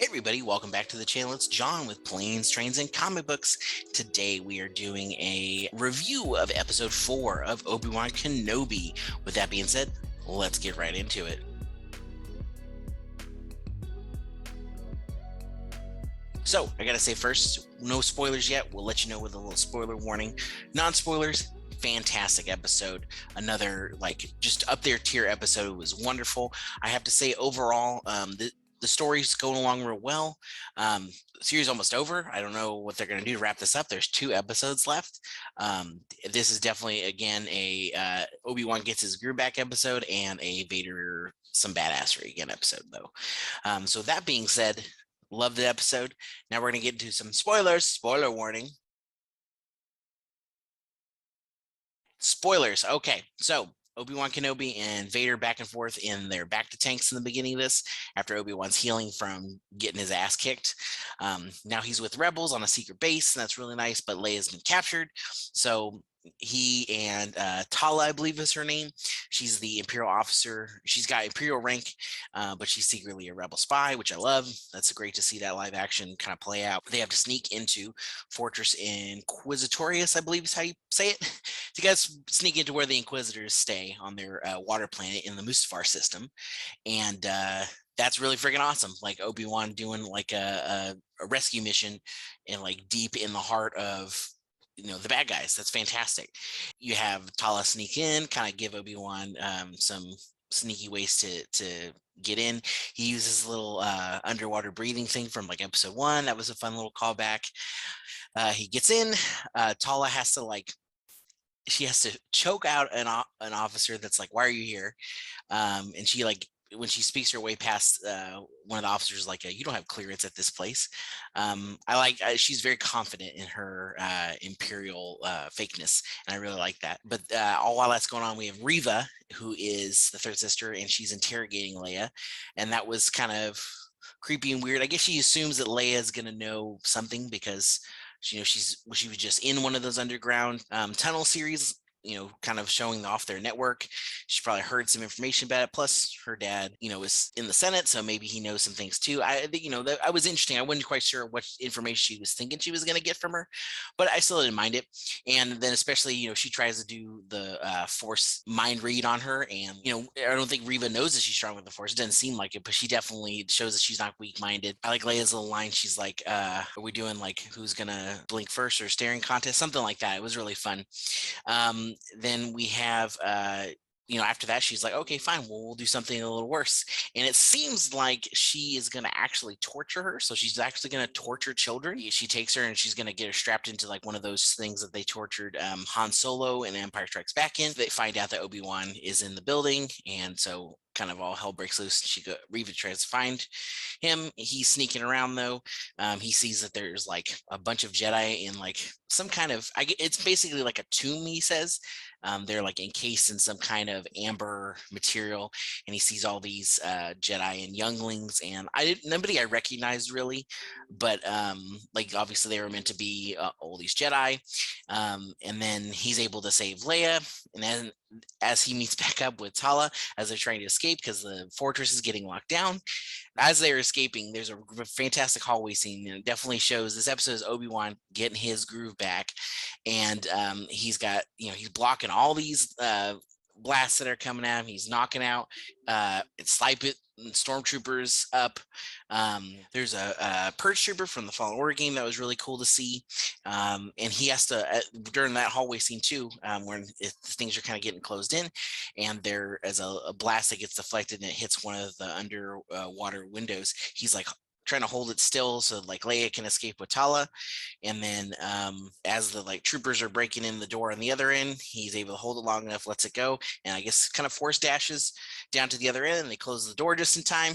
Hey everybody, welcome back to the channel. It's John with Planes, Trains, and Comic Books. Today we are doing a review of episode 4 of Obi-Wan Kenobi. With that being said, let's get right into it. So, I gotta say first, no spoilers yet. We'll let you know with a little spoiler warning. Non-spoilers, fantastic episode. Another, just up there tier episode. It was wonderful. I have to say, overall, the story's going along real well. The series almost over. I don't know what they're going to do to wrap this up. There's 2 episodes left. This is definitely, again, a Obi-Wan gets his groove back episode and a Vader some badassery again episode, though. So that being said, love the episode. Now we're going to get into some spoilers. Spoiler warning. Spoilers. Okay, so Obi-Wan Kenobi and Vader back and forth in their back to tanks in the beginning of this after Obi-Wan's healing from getting his ass kicked. Now he's with rebels on a secret base, and that's really nice, but Leia's been captured. So he and Tala, I believe is her name. She's the Imperial officer. She's got Imperial rank, but she's secretly a rebel spy, which I love. That's great to see that live action kind of play out. They have to sneak into Fortress Inquisitorius, I believe is how you say it. You guys sneak into where the Inquisitors stay on their water planet in the Mustafar system, and that's really freaking awesome. Like Obi-Wan doing like a rescue mission, and like deep in the heart of the bad guys. That's fantastic. You have Tala sneak in, kind of give Obi-Wan some sneaky ways to get in. He uses a little underwater breathing thing from like episode 1. That was a fun little callback. He gets in. Tala has to she has to choke out an officer that's like, why are you here? And she when she speaks her way past one of the officers, like, you don't have clearance at this place. She's very confident in her imperial fakeness, and I really like that. But all while that's going on, we have Reva, who is the third sister, and she's interrogating Leia, and that was kind of creepy and weird. I guess she assumes that Leia is going to know something because she was just in one of those underground tunnel series, kind of showing off their network. She probably heard some information about it. Plus, her dad, is in the Senate, so maybe he knows some things too. I was interesting. I wasn't quite sure what information she was thinking she was going to get from her, but I still didn't mind it. And then, especially, she tries to do the Force mind read on her, and I don't think Reva knows that she's strong with the Force. It doesn't seem like it, but she definitely shows that she's not weak-minded. I like Leia's little line. She's like, "Are we doing like who's gonna blink first or staring contest?" Something like that. It was really fun. Then we have after that, she's like, okay, fine, we'll do something a little worse. And it seems like she is going to actually torture her. So she's actually going to torture children. She takes her and she's going to get her strapped into like one of those things that they tortured Han Solo in Empire Strikes Back in. They find out that Obi-Wan is in the building. And so kind of all hell breaks loose. Reva tries to find him. He's sneaking around though. He sees that there's like a bunch of Jedi in like some kind of, it's basically like a tomb, he says. They're like encased in some kind of amber material, and he sees all these Jedi and younglings, and nobody I recognized really, but like obviously they were meant to be all these Jedi. And then he's able to save Leia, and then as he meets back up with Tala as they're trying to escape because the fortress is getting locked down. As they're escaping, there's a fantastic hallway scene, and it definitely shows this episode is Obi-Wan getting his groove back, and he's got he's blocking all these blasts that are coming at him. He's knocking out stormtroopers up. There's a purge trooper from the Fallen Order game that was really cool to see, and he has to during that hallway scene too, when things are kind of getting closed in, and there is a blast that gets deflected and it hits one of the underwater windows. He's like trying to hold it still so like Leia can escape with Tala. And then as the like troopers are breaking in the door on the other end, he's able to hold it long enough, lets it go, and I guess kind of force dashes down to the other end, and they close the door just in time.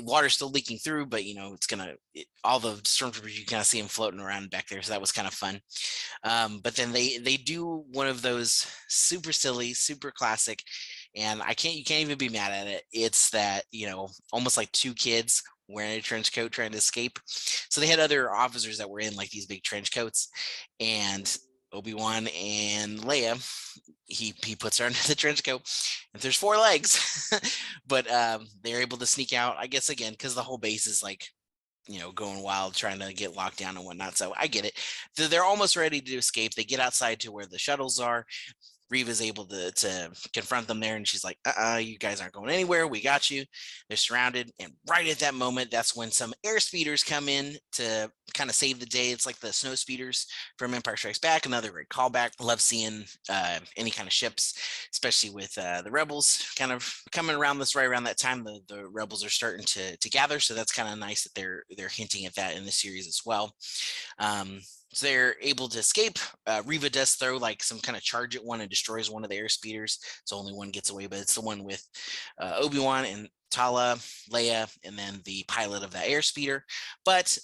Water's still leaking through, but it's all the stormtroopers, you kind of see them floating around back there, so that was kind of fun. But then they do one of those super silly, super classic, and you can't even be mad at it. It's that almost like 2 kids wearing a trench coat trying to escape. So they had other officers that were in like these big trench coats, and Obi-Wan and Leia, he puts her under the trench coat, and there's 4 legs. But they're able to sneak out, I guess, again, because the whole base is like going wild, trying to get locked down and whatnot. So I get it. They're almost ready to escape. They get outside to where the shuttles are. Reva's able to confront them there, and she's like, you guys aren't going anywhere. We got you. They're surrounded, and right at that moment, that's when some air speeders come in to kind of save the day. It's like the snow speeders from Empire Strikes Back, another great callback. Love seeing any kind of ships, especially with the rebels kind of coming around this right around that time. The rebels are starting to gather, so that's kind of nice that they're hinting at that in the series as well. So they're able to escape. Reva does throw like some kind of charge at one and destroys one of the air speeders. So only one gets away, but it's the one with Obi-Wan and Tala, Leia, and then the pilot of that air speeder. But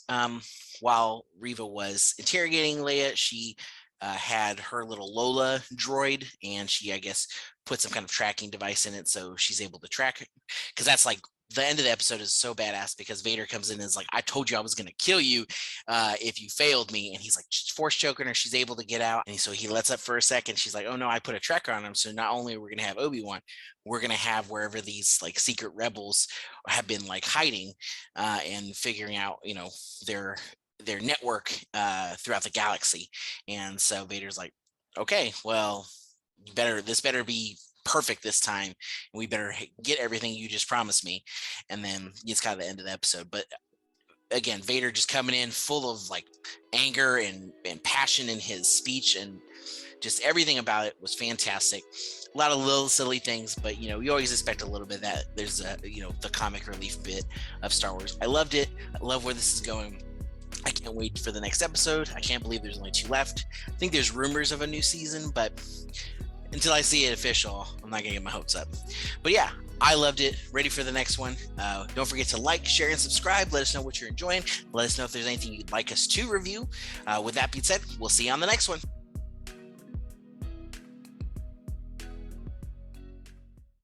while Reva was interrogating Leia, she had her little Lola droid, and she, I guess, put some kind of tracking device in it, so she's able to track it. Because that's like the end of the episode is so badass, because Vader comes in and is like, I told you I was going to kill you if you failed me. And he's like force choking her. She's able to get out. And so he lets up for a second. She's like, oh no, I put a tracker on him. So not only are we going to have Obi-Wan, we're going to have wherever these like secret rebels have been like hiding and figuring out, their network throughout the galaxy. And so Vader's like, okay, well, this better be perfect this time, and we better get everything you just promised me. And then it's kind of the end of the episode. But again, Vader just coming in full of like anger and passion in his speech, and just everything about it was fantastic. A lot of little silly things, but you always expect a little bit of that. There's the comic relief bit of Star Wars. I loved it. I love where this is going. I can't wait for the next episode. I can't believe there's only 2 left. I think there's rumors of a new season, but until I see it official, I'm not gonna get my hopes up. But yeah, I loved it. Ready for the next one. Don't forget to like, share, and subscribe. Let us know what you're enjoying. Let us know if there's anything you'd like us to review. With that being said, we'll see you on the next one.